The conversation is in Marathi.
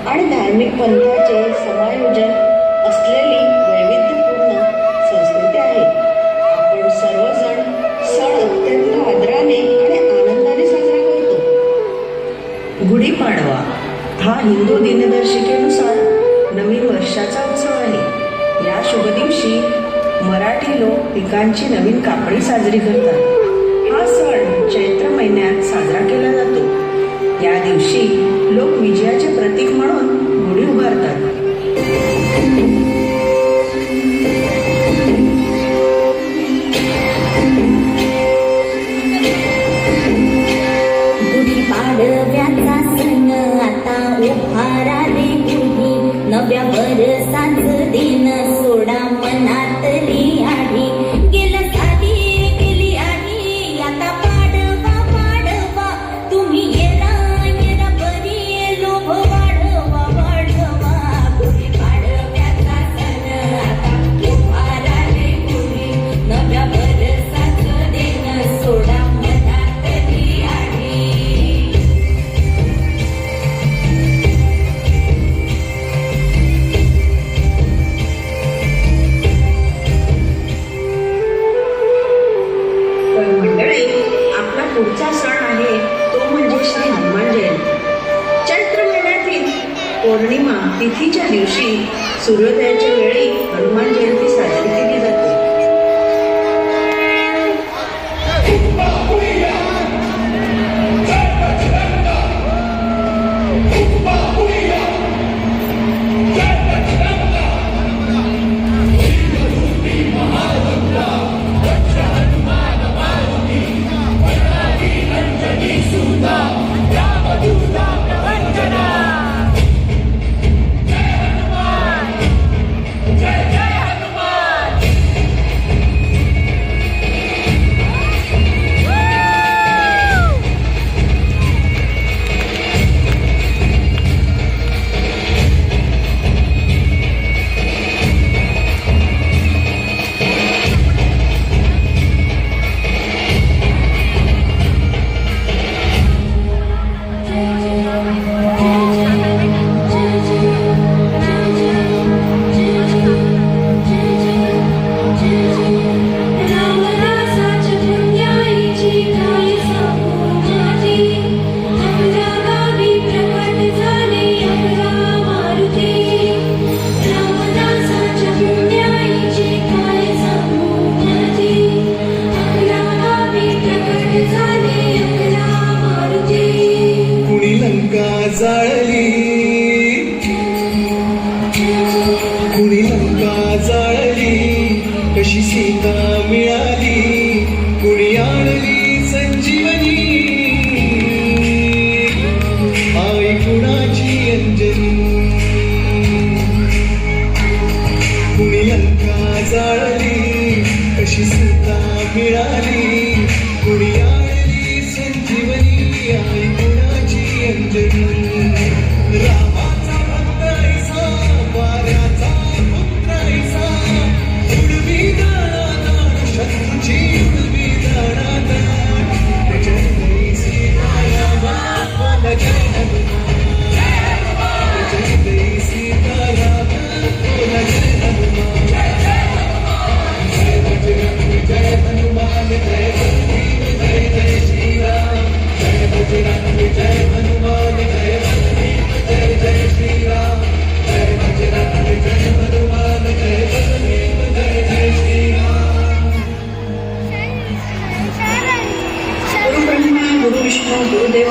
आणि धार्मिक पंथाचे समायोजन असलेली वैविध्यपूर्ण संस्कृती आहे. आपण सर्वजण सण अत्यंत आदराने आणि आनंदाने साजरा करतो. गुढीपाडवा हा हिंदू दिनदर्शिकेनुसार नवीन वर्षाचा उत्सव आहे. या शुभ दिवशी मराठी लोक पिकांची नवीन कापणी साजरी करतात. हा सण चैत्र महिन्यात साजरा केला जातो. या दिवशी लोक विजयाचे प्रतीक म्हणून गुढी उभारतात. गुढीपाडव्याचा सण आता उभाराले गुढी, नव्या वर्षाचं दिन सोडा मनातली आधी. गेलं साधी गेली आधी, आता पाडवा पाडवा, तुम्ही येरा येरा बरी लोभ वाढवा वाढवा. गुढीपाडव्याचा सण आता उभाराले गुढी, नव्या वर्षाचं दिन सोडा मनातली आधी. आपला पुढचा सण आहे तो म्हणजे श्री हनुमान जयंती. चैत्र महिन्यातील पौर्णिमा तिथीच्या दिवशी सूर्योदयाच्या वेळी हनुमान जयंती साजरी केली जाते. कुणी लंका जाळली, कशी सीता मिळाली, कुणी आणली संजीवनी, आई कुणाची अंजनी. कुणी लंका जाळली, कशी सीता मिळाली,